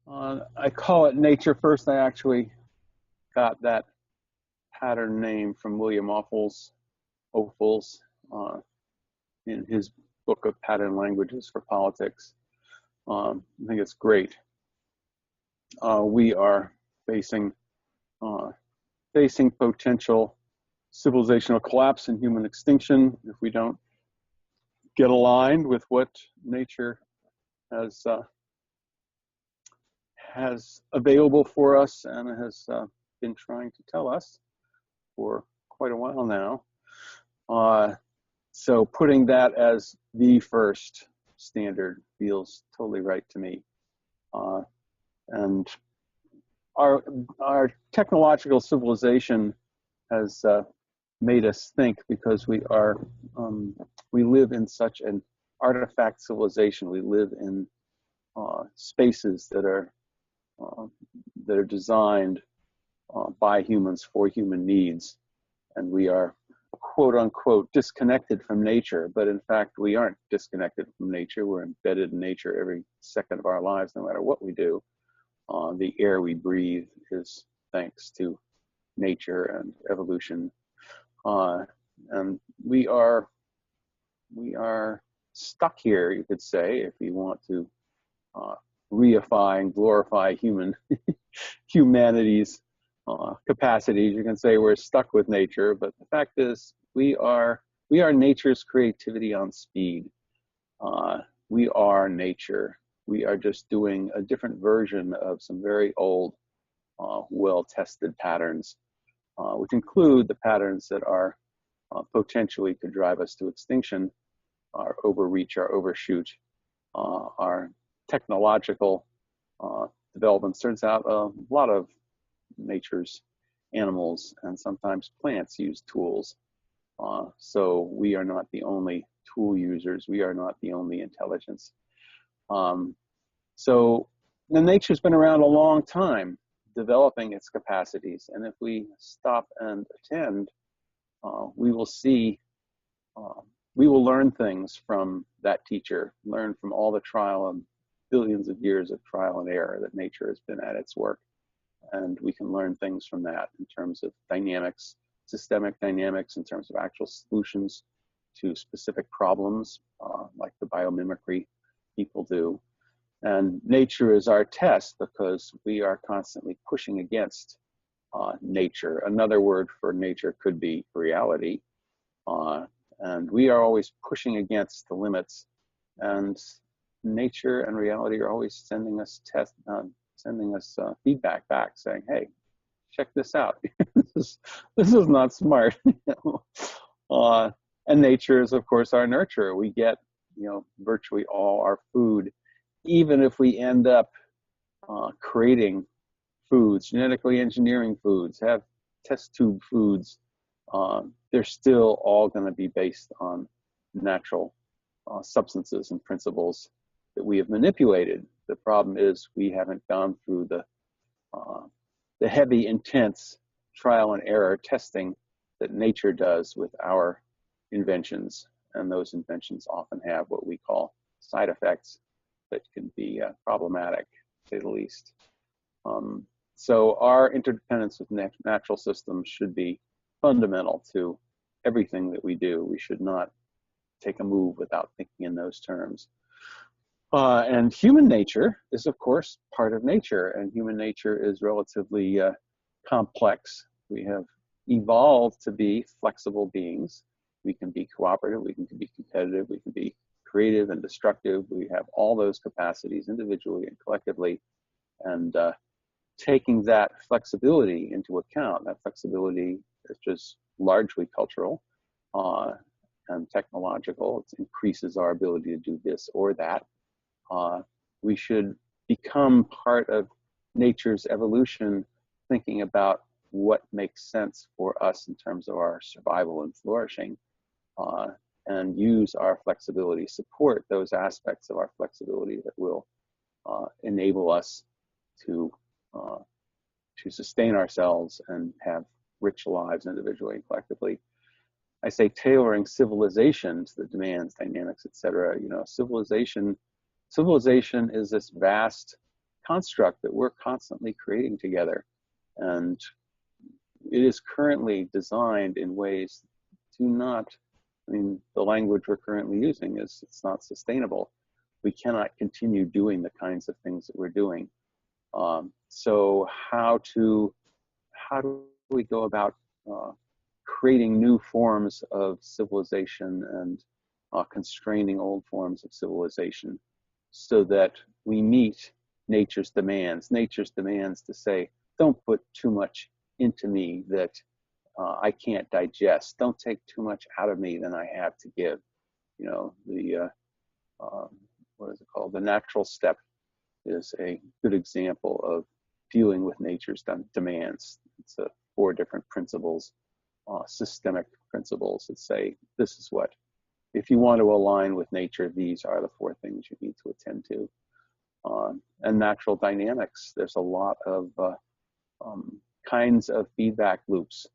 I call it nature first. I actually got that pattern name from William Ophuls in his book of pattern languages for politics. I think it's great. We are facing facing potential civilizational collapse and human extinction if we don't get aligned with what nature has available for us and has been trying to tell us for quite a while now. So putting that as the first standard feels totally right to me. And our technological civilization has made us think, because we live in such an artifact civilization. We live in spaces that are designed by humans for human needs, and we are quote unquote disconnected from nature, but in fact we aren't disconnected from nature. We're embedded in nature every second of our lives, no matter what we do. The air we breathe is thanks to nature and evolution, and we are stuck here, you could say, if you want to reify and glorify humanity's capacities. You can say we're stuck with nature, but the fact is we are nature's creativity on speed. We are nature. We are just doing a different version of some very old, well-tested patterns, which include the patterns that are potentially could drive us to extinction, our overreach, our overshoot, our technological developments. Turns out a lot of nature's animals and sometimes plants use tools. So we are not the only tool users. We are not the only intelligence. So the nature's been around a long time, developing its capacities. And if we stop and attend, we will see, we will learn things from that teacher, learn from all the trial and billions of years of trial and error that nature has been at its work. And we can learn things from that in terms of dynamics, systemic dynamics, in terms of actual solutions to specific problems, like the biomimicry people do. And nature is our test because we are constantly pushing against nature. Another word for nature could be reality. And we are always pushing against the limits. And nature and reality are always sending us feedback back, saying, "Hey, check this out. this is not smart." And nature is, of course, our nurturer. We get, virtually all our food, even if we end up creating foods, genetically engineering foods, have test tube foods. They're still all going to be based on natural substances and principles that we have manipulated. The problem is we haven't gone through the heavy, intense trial and error testing that nature does with our inventions. And those inventions often have what we call side effects that can be problematic, to say the least. So our interdependence with natural systems should be fundamental to everything that we do. We should not take a move without thinking in those terms. And human nature is, of course, part of nature, and human nature is relatively complex. We have evolved to be flexible beings. We can be cooperative, we can be competitive, we can be creative and destructive. We have all those capacities individually and collectively, and taking that flexibility into account. That flexibility is just largely cultural and technological. It increases our ability to do this or that. We should become part of nature's evolution, thinking about what makes sense for us in terms of our survival and flourishing, and use our flexibility, support those aspects of our flexibility that will enable us to sustain ourselves and have rich lives individually and collectively. I say tailoring civilization to the demands, dynamics, etc. Civilization is this vast construct that we're constantly creating together. And it is currently designed in ways to not, I mean, the language we're currently using is it's not sustainable. We cannot continue doing the kinds of things that we're doing. So how do we go about creating new forms of civilization and constraining old forms of civilization so that we meet nature's demands? Nature's demands to say, don't put too much into me that I can't digest. Don't take too much out of me than I have to give. You know, the what is it called? The natural step is a good example of dealing with nature's demands. It's 4 different principles, systemic principles that say, this is what, if you want to align with nature, these are the 4 things you need to attend to. And natural dynamics, there's a lot of kinds of feedback loops,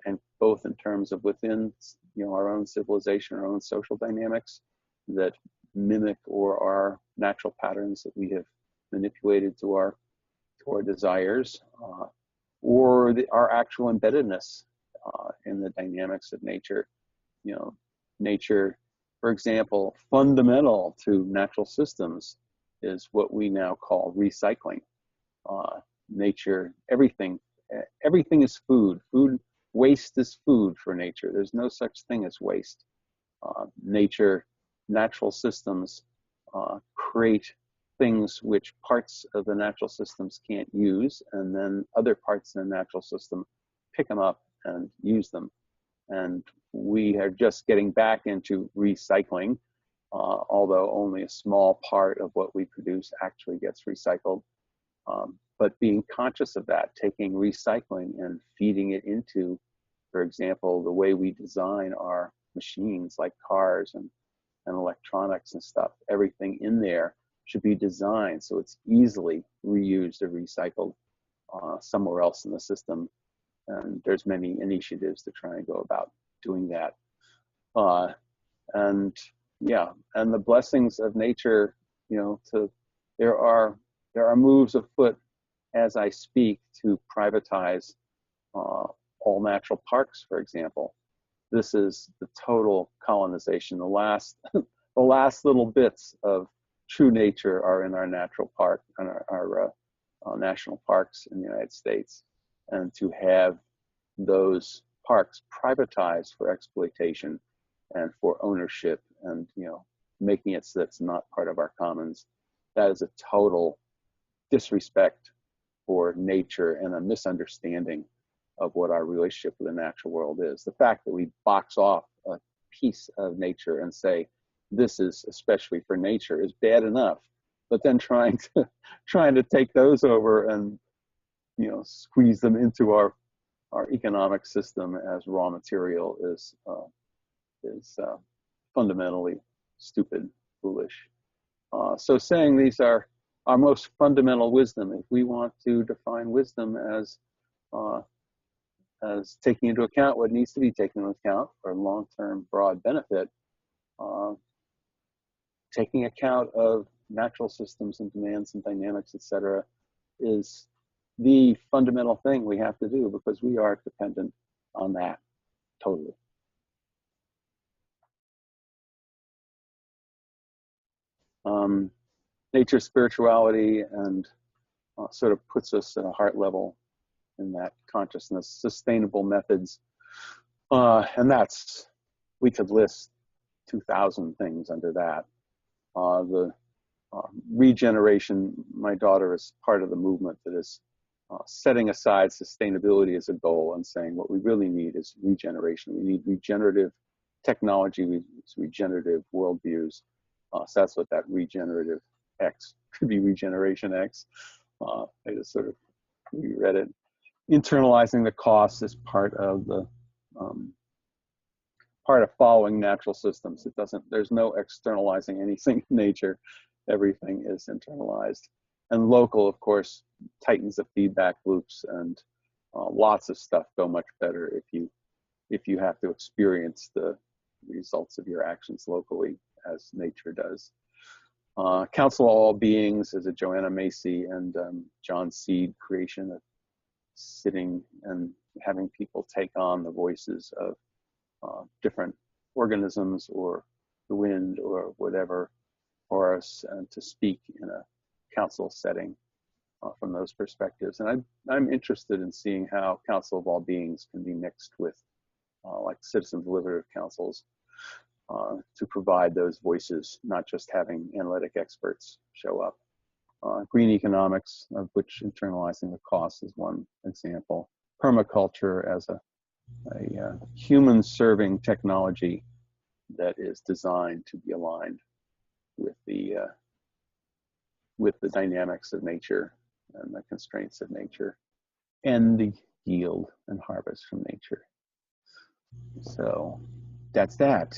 and both in terms of within, you know, our own civilization, our own social dynamics that mimic or are natural patterns that we have manipulated to our desires, or our actual embeddedness in the dynamics of nature. You know, nature, for example, fundamental to natural systems is what we now call recycling. Nature, everything is food. Waste is food for nature. There's no such thing as waste. Natural systems create things which parts of the natural systems can't use, and then other parts in the natural system pick them up and use them. And we are just getting back into recycling, although only a small part of what we produce actually gets recycled. But being conscious of that, taking recycling and feeding it into, for example, the way we design our machines like cars and electronics and stuff, everything in there should be designed so it's easily reused or recycled somewhere else in the system. And there's many initiatives to try and go about doing that. And the blessings of nature, you know, there are moves afoot as I speak to privatize all natural parks, for example. This is the total colonization. The last little bits of true nature are in our natural park and our national parks in the United States. And to have those parks privatized for exploitation and for ownership and, you know, making it so that's not part of our commons, that is a total disrespect for nature and a misunderstanding of what our relationship with the natural world is. The fact that we box off a piece of nature and say, this is especially for nature, is bad enough, but then trying to take those over and, you know, squeeze them into our economic system as raw material is fundamentally stupid, foolish. So saying these are our most fundamental wisdom, if we want to define wisdom as taking into account what needs to be taken into account for long-term broad benefit, taking account of natural systems and demands and dynamics, etc., is the fundamental thing we have to do because we are dependent on that totally. Nature spirituality and sort of puts us at a heart level in that consciousness, sustainable methods. And that's, we could list 2,000 things under that. The regeneration, my daughter is part of the movement that is setting aside sustainability as a goal and saying what we really need is regeneration. We need regenerative technology, regenerative worldviews. So that's what that regenerative X could be, Regeneration X. I just sort of reread it. Internalizing the costs is part of the following natural systems. There's no externalizing anything in nature. Everything is internalized. And local, of course, tightens the feedback loops, and lots of stuff go much better if you have to experience the results of your actions locally, as nature does. Council of All Beings is a Joanna Macy and John Seed creation of sitting and having people take on the voices of different organisms or the wind or whatever for us, and to speak in a council setting from those perspectives. And I'm interested in seeing how Council of All Beings can be mixed with like citizen deliberative councils to provide those voices, not just having analytic experts show up. Green economics, of which internalizing the cost is one example. Permaculture as a human-serving technology that is designed to be aligned with the dynamics of nature and the constraints of nature, and the yield and harvest from nature. So that's that.